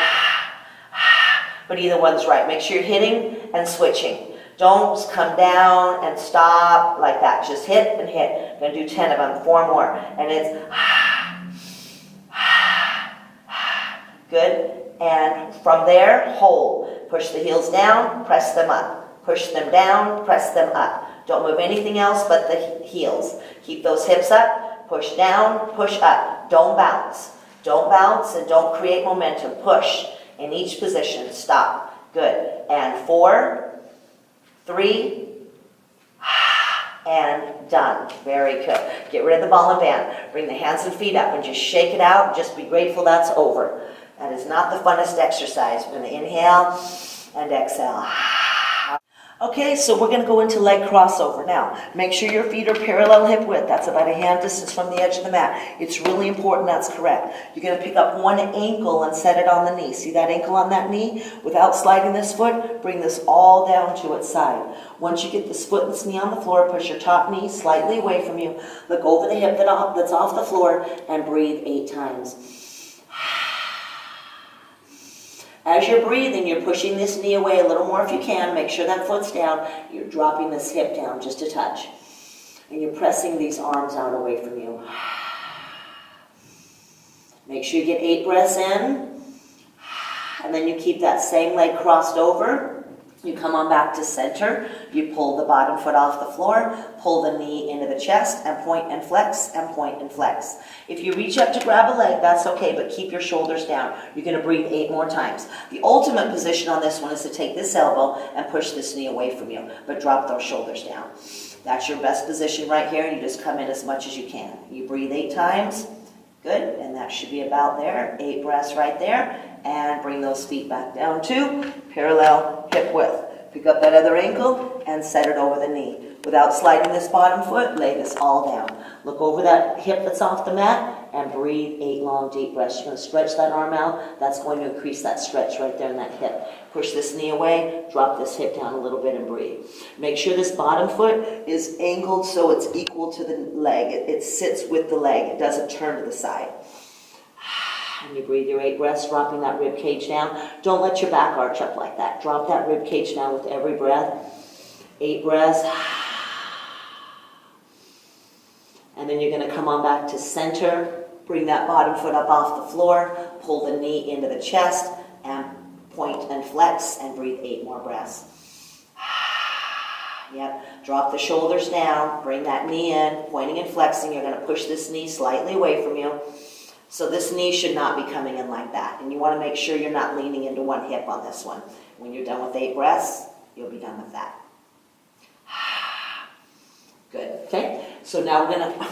but either one's right. Make sure you're hitting and switching. Don't come down and stop like that. Just hit and hit. I'm going to do 10 of them, 4 more. And it's, good. And from there, hold. Push the heels down, press them up. Push them down, press them up. Don't move anything else but the heels. Keep those hips up. Push down, push up. Don't bounce. Don't bounce and don't create momentum. Push in each position. Stop. Good. And 4, 3, and done. Very good. Get rid of the ball and band. Bring the hands and feet up and just shake it out. Just be grateful that's over. That is not the funnest exercise. We're going to inhale and exhale. Okay, so we're going to go into leg crossover now. Make sure your feet are parallel hip width. That's about a hand distance from the edge of the mat. It's really important that's correct. You're going to pick up one ankle and set it on the knee. See that ankle on that knee? Without sliding this foot, bring this all down to its side. Once you get this foot and this knee on the floor, push your top knee slightly away from you. Look over the hip that's off the floor and breathe 8 times. As you're breathing, you're pushing this knee away a little more if you can. Make sure that foot's down. You're dropping this hip down just a touch. And you're pressing these arms out away from you. Make sure you get 8 breaths in. And then you keep that same leg crossed over. You come on back to center. You pull the bottom foot off the floor. Pull the knee into the chest and point and flex and point and flex. If you reach up to grab a leg, that's okay, but keep your shoulders down. You're going to breathe 8 more times. The ultimate position on this one is to take this elbow and push this knee away from you, but drop those shoulders down. That's your best position right here, and you just come in as much as you can. You breathe 8 times. Good, and that should be about there. 8 breaths right there, and bring those feet back down to parallel hip width. Pick up that other ankle and set it over the knee. Without sliding this bottom foot, lay this all down. Look over that hip that's off the mat and breathe 8 long deep breaths. You're going to stretch that arm out. That's going to increase that stretch right there in that hip. Push this knee away, drop this hip down a little bit and breathe. Make sure this bottom foot is angled so it's equal to the leg. It sits with the leg. It doesn't turn to the side. And you breathe your 8 breaths, dropping that rib cage down. Don't let your back arch up like that. Drop that rib cage down with every breath. 8 breaths. And then you're going to come on back to center. Bring that bottom foot up off the floor. Pull the knee into the chest and point and flex and breathe 8 more breaths. Yep. Drop the shoulders down. Bring that knee in. Pointing and flexing. You're going to push this knee slightly away from you. So this knee should not be coming in like that. And you want to make sure you're not leaning into one hip on this one. When you're done with 8 breaths, you'll be done with that. Good. Okay? So now we're going to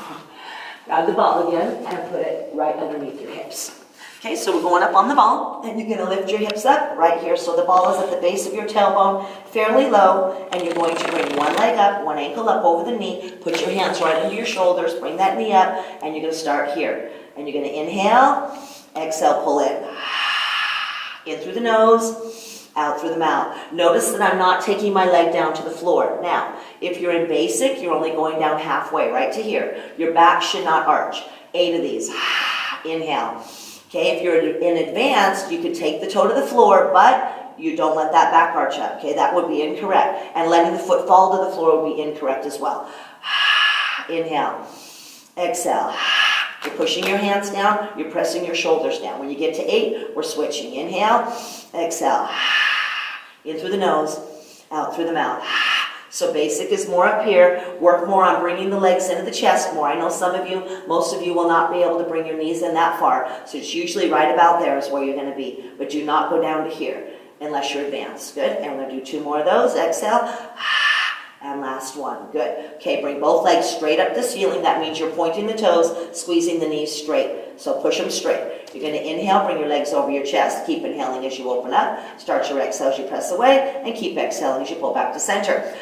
grab the ball again and put it right underneath your hips. Okay, so we're going up on the ball, and you're going to lift your hips up right here. So the ball is at the base of your tailbone, fairly low, and you're going to bring one leg up, one ankle up over the knee. Put your hands right under your shoulders, bring that knee up, and you're going to start here. And you're going to inhale, exhale, pull in through the nose, out through the mouth. Notice that I'm not taking my leg down to the floor. Now, if you're in basic, you're only going down halfway, right to here. Your back should not arch. 8 of these. Inhale. Okay, if you're in advanced, you could take the toe to the floor, but you don't let that back arch up. Okay, that would be incorrect. And letting the foot fall to the floor would be incorrect as well. Inhale. Exhale. You're pushing your hands down, you're pressing your shoulders down. When you get to 8, we're switching. Inhale, exhale. In through the nose, out through the mouth. So basic is more up here. Work more on bringing the legs into the chest more. I know some of you, most of you will not be able to bring your knees in that far. So it's usually right about there is where you're going to be. But do not go down to here unless you're advanced. Good. And we're going to do 2 more of those. Exhale. And last one. Good. Okay, bring both legs straight up to the ceiling. That means you're pointing the toes, squeezing the knees straight. So push them straight. You're going to inhale, bring your legs over your chest. Keep inhaling as you open up. Start your exhale as you press away. And keep exhaling as you pull back to center.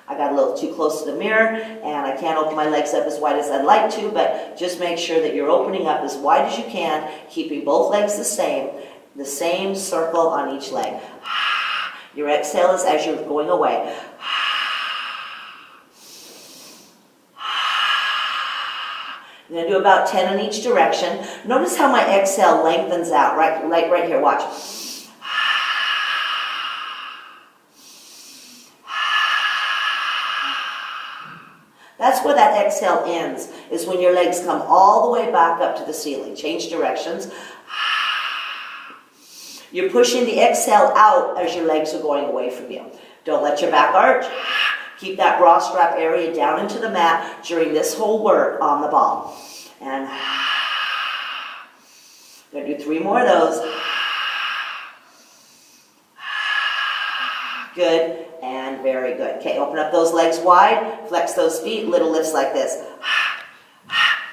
I got a little too close to the mirror, and I can't open my legs up as wide as I'd like to, but just make sure that you're opening up as wide as you can, keeping both legs the same circle on each leg. Your exhale is as you're going away. I'm going to do about 10 in each direction. Notice how my exhale lengthens out, right, like right here, watch. That's where that exhale ends, is when your legs come all the way back up to the ceiling. Change directions. You're pushing the exhale out as your legs are going away from you. Don't let your back arch. Keep that bra strap area down into the mat during this whole work on the ball. And I'm going to do 3 more of those. Good. And very good. Okay, open up those legs wide. Flex those feet. Little lifts like this.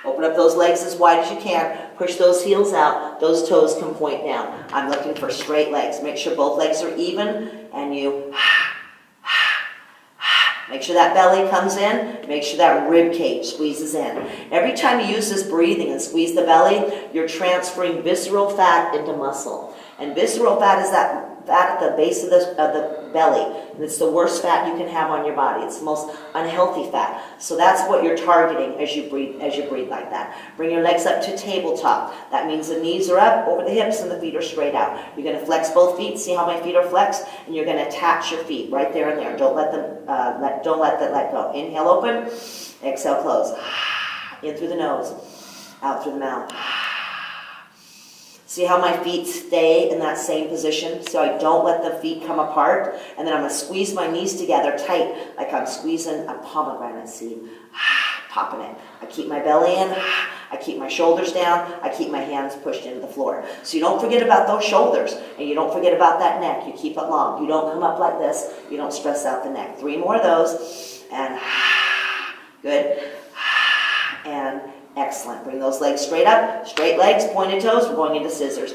Open up those legs as wide as you can. Push those heels out. Those toes can point down. I'm looking for straight legs. Make sure both legs are even. And you make sure that belly comes in. Make sure that rib cage squeezes in. Every time you use this breathing and squeeze the belly, you're transferring visceral fat into muscle. And visceral fat is that fat at the base of the belly. And it's the worst fat you can have on your body. It's the most unhealthy fat. So that's what you're targeting as you breathe like that. Bring your legs up to tabletop. That means the knees are up over the hips and the feet are straight out. You're going to flex both feet. See how my feet are flexed? And you're going to attach your feet right there and there. Don't let them let go. Inhale, open. Exhale, close. In through the nose, out through the mouth. See how my feet stay in that same position? So I don't let the feet come apart. And then I'm going to squeeze my knees together tight, like I'm squeezing a pomegranate seed. Popping it. I keep my belly in. I keep my shoulders down. I keep my hands pushed into the floor. So you don't forget about those shoulders. And you don't forget about that neck. You keep it long. You don't come up like this. You don't stress out the neck. 3 more of those. And good. And excellent. Bring those legs straight up. Straight legs, pointed toes. We're going into scissors.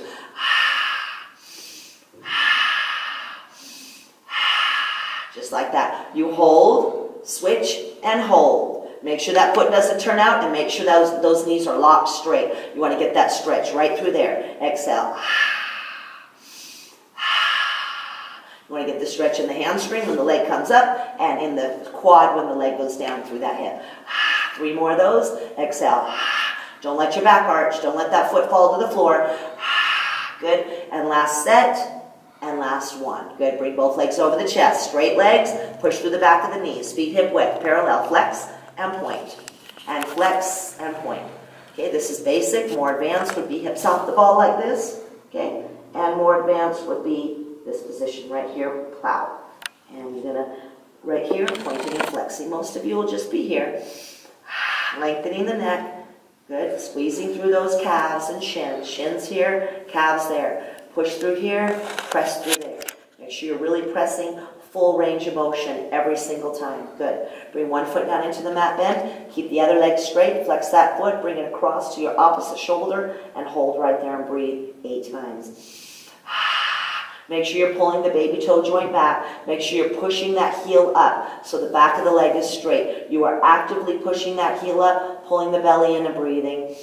Just like that. You hold, switch, and hold. Make sure that foot doesn't turn out, and make sure those knees are locked straight. You want to get that stretch right through there. Exhale. You want to get the stretch in the hamstring when the leg comes up, and in the quad when the leg goes down through that hip. 3 more of those. Exhale. Don't let your back arch. Don't let that foot fall to the floor. Good. And last set. And last one. Good. Bring both legs over the chest. Straight legs. Push through the back of the knees. Feet hip width. Parallel. Flex and point. And flex and point. Okay. This is basic. More advanced would be hips off the ball like this. Okay. And more advanced would be this position right here. Plow. And you're going to, right here, pointing and flexing. Most of you will just be here. Lengthening the neck. Good. Squeezing through those calves and shins. Shins here, calves there. Push through here, press through there. Make sure you're really pressing full range of motion every single time. Good. Bring one foot down into the mat bend. Keep the other leg straight. Flex that foot. Bring it across to your opposite shoulder and hold right there and breathe 8 times. Make sure you're pulling the baby toe joint back. Make sure you're pushing that heel up so the back of the leg is straight. You are actively pushing that heel up, pulling the belly in and breathing.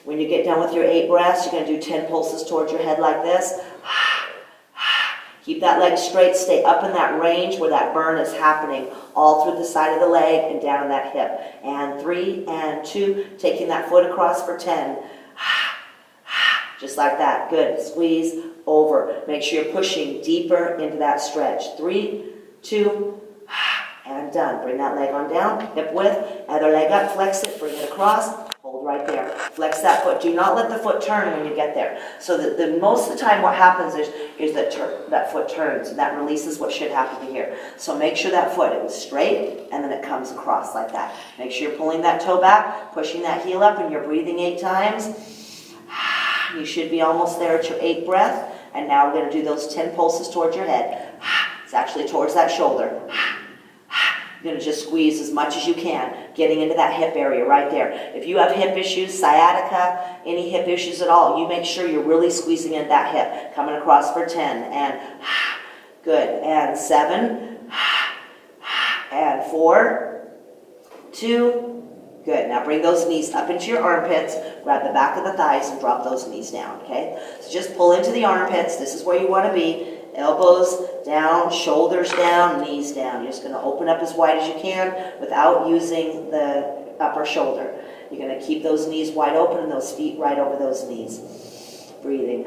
When you get done with your 8 breaths, you're going to do 10 pulses towards your head like this. Keep that leg straight. Stay up in that range where that burn is happening, all through the side of the leg and down in that hip. And 3 and 2, taking that foot across for 10. Just like that. Good. Squeeze over. Make sure you're pushing deeper into that stretch. 3, 2, and done. Bring that leg on down. Hip width. Other leg up. Flex it. Bring it across. Hold right there. Flex that foot. Do not let the foot turn when you get there. So that most of the time what happens is that foot turns. And that releases what should happen to here. So make sure that foot is straight and then it comes across like that. Make sure you're pulling that toe back, pushing that heel up, and you're breathing 8 times. You should be almost there at your 8th breath. And now we're going to do those 10 pulses towards your head. It's actually towards that shoulder. You're going to just squeeze as much as you can, getting into that hip area right there. If you have hip issues, sciatica, any hip issues at all, you make sure you're really squeezing into that hip. Coming across for 10. And good. And 7. And 4. 2. Good. Now bring those knees up into your armpits. Grab the back of the thighs and drop those knees down. Okay? So just pull into the armpits. This is where you want to be. Elbows down, shoulders down, knees down. You're just going to open up as wide as you can without using the upper shoulder. You're going to keep those knees wide open and those feet right over those knees. Breathing.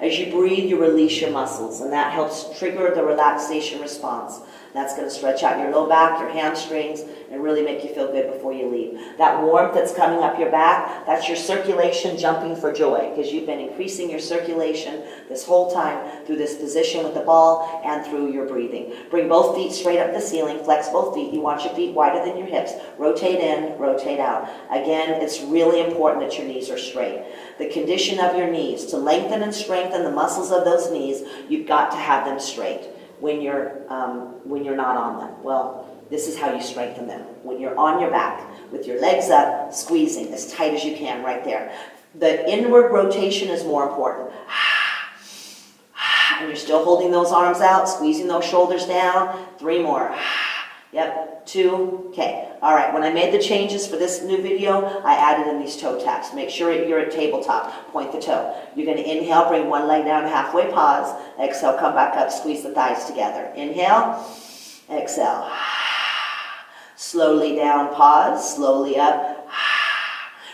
As you breathe, you release your muscles, and that helps trigger the relaxation response. That's going to stretch out your low back, your hamstrings, and really make you feel good before you leave. That warmth that's coming up your back, that's your circulation jumping for joy, because you've been increasing your circulation this whole time through this position with the ball and through your breathing. Bring both feet straight up the ceiling. Flex both feet. You want your feet wider than your hips. Rotate in, rotate out. Again, it's really important that your knees are straight. The condition of your knees, to lengthen and strengthen the muscles of those knees, you've got to have them straight. When you're not on them, well, this is how you strengthen them. When you're on your back, with your legs up, squeezing as tight as you can right there. The inward rotation is more important. And you're still holding those arms out, squeezing those shoulders down. 3 more. Yep, 2, okay. All right, when I made the changes for this new video, I added in these toe taps. Make sure you're at tabletop. Point the toe. You're going to inhale, bring one leg down, halfway pause. Exhale, come back up, squeeze the thighs together. Inhale, exhale. Slowly down, pause, slowly up.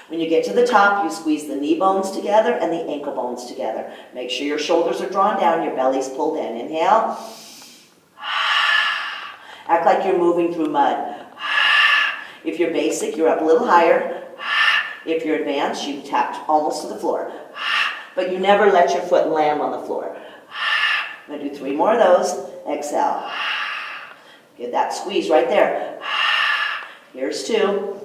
When you get to the top, you squeeze the knee bones together and the ankle bones together. Make sure your shoulders are drawn down, your belly's pulled in. Inhale. Act like you're moving through mud. If you're basic, you're up a little higher. If you're advanced, you tapped almost to the floor. But you never let your foot land on the floor. I'm going to do 3 more of those. Exhale. Get that squeeze right there. Here's 2.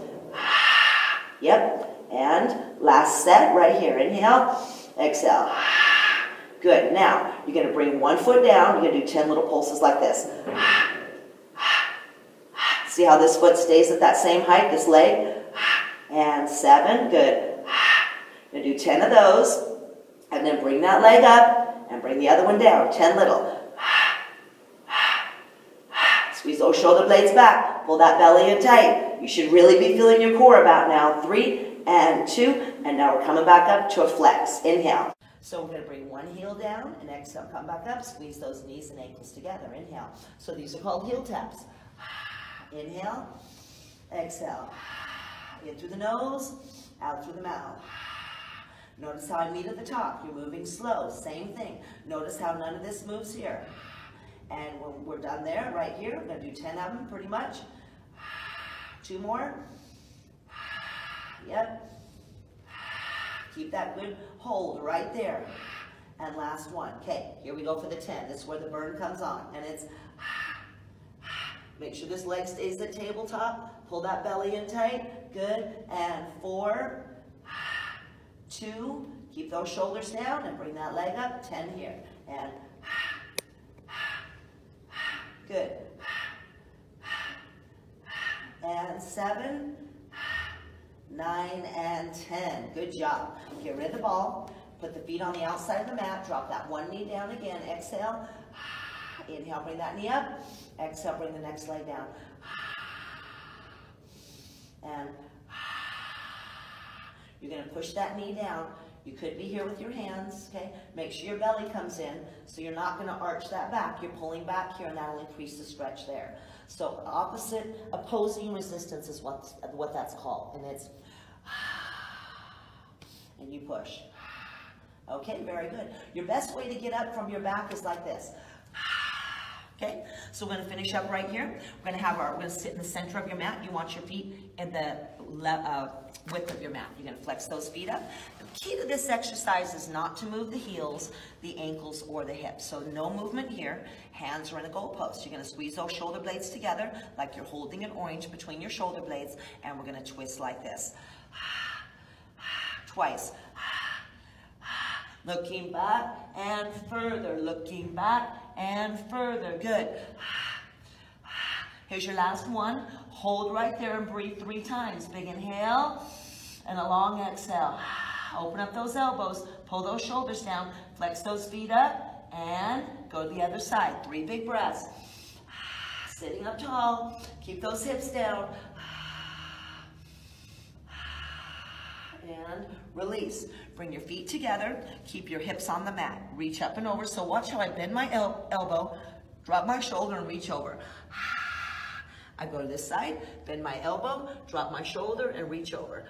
Yep. And last set right here. Inhale. Exhale. Good. Now, you're going to bring one foot down. You're going to do 10 little pulses like this. See how this foot stays at that same height, this leg? And 7, good. You're going to do 10 of those, and then bring that leg up, and bring the other one down, 10 little. Squeeze those shoulder blades back, pull that belly in tight. You should really be feeling your core about now. 3 and 2, and now we're coming back up to a flex. Inhale. So we're going to bring one heel down, and exhale, come back up, squeeze those knees and ankles together. Inhale. So these are called heel taps. Inhale, exhale, in through the nose, out through the mouth. Notice how I meet at the top. You're moving slow, same thing. Notice how none of this moves here. And when we're done there, right here, we're going to do 10 of them pretty much. 2 more. Yep. Keep that good hold right there. And last one. Okay, here we go for the 10. This is where the burn comes on. And it's... Make sure this leg stays at tabletop. Pull that belly in tight. Good. And 4, 2. Keep those shoulders down and bring that leg up. 10 here. And good. And 7, 9, and 10. Good job. Get rid of the ball. Put the feet on the outside of the mat. Drop that one knee down again. Exhale. Inhale, bring that knee up. Exhale, bring the next leg down. And you're going to push that knee down. You could be here with your hands, okay? Make sure your belly comes in, so you're not going to arch that back. You're pulling back here, and that'll increase the stretch there. So opposite opposing resistance is what that's called, and it's and you push. Okay, very good. Your best way to get up from your back is like this. Okay, so we're going to finish up right here. We're going to sit in the center of your mat. You want your feet in the width of your mat. You're going to flex those feet up. The key to this exercise is not to move the heels, the ankles, or the hips. So no movement here. Hands are in a goalpost. You're going to squeeze those shoulder blades together like you're holding an orange between your shoulder blades, and we're going to twist like this. Twice. Looking back and further, looking back and further. Good. Here's your last one. Hold right there and breathe 3 times. Big inhale and a long exhale. Open up those elbows, pull those shoulders down, flex those feet up, and go to the other side. 3 big breaths. Sitting up tall, keep those hips down. And release. Bring your feet together. Keep your hips on the mat. Reach up and over. So watch how I bend my elbow, drop my shoulder, and reach over. I go to this side, bend my elbow, drop my shoulder, and reach over.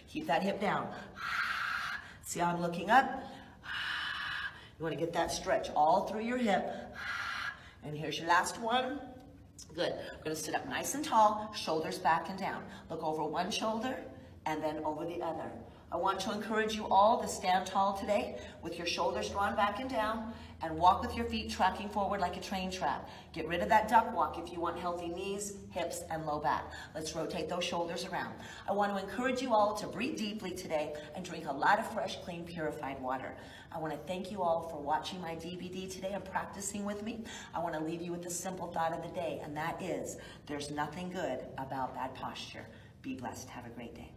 Keep that hip down. See how I'm looking up? You want to get that stretch all through your hip. And here's your last one. Good. We're going to sit up nice and tall, shoulders back and down. Look over one shoulder and then over the other. I want to encourage you all to stand tall today with your shoulders drawn back and down, and walk with your feet tracking forward like a train track. Get rid of that duck walk if you want healthy knees, hips, and low back. Let's rotate those shoulders around. I want to encourage you all to breathe deeply today and drink a lot of fresh, clean, purified water. I want to thank you all for watching my DVD today and practicing with me. I want to leave you with a simple thought of the day, and that is, there's nothing good about bad posture. Be blessed. Have a great day.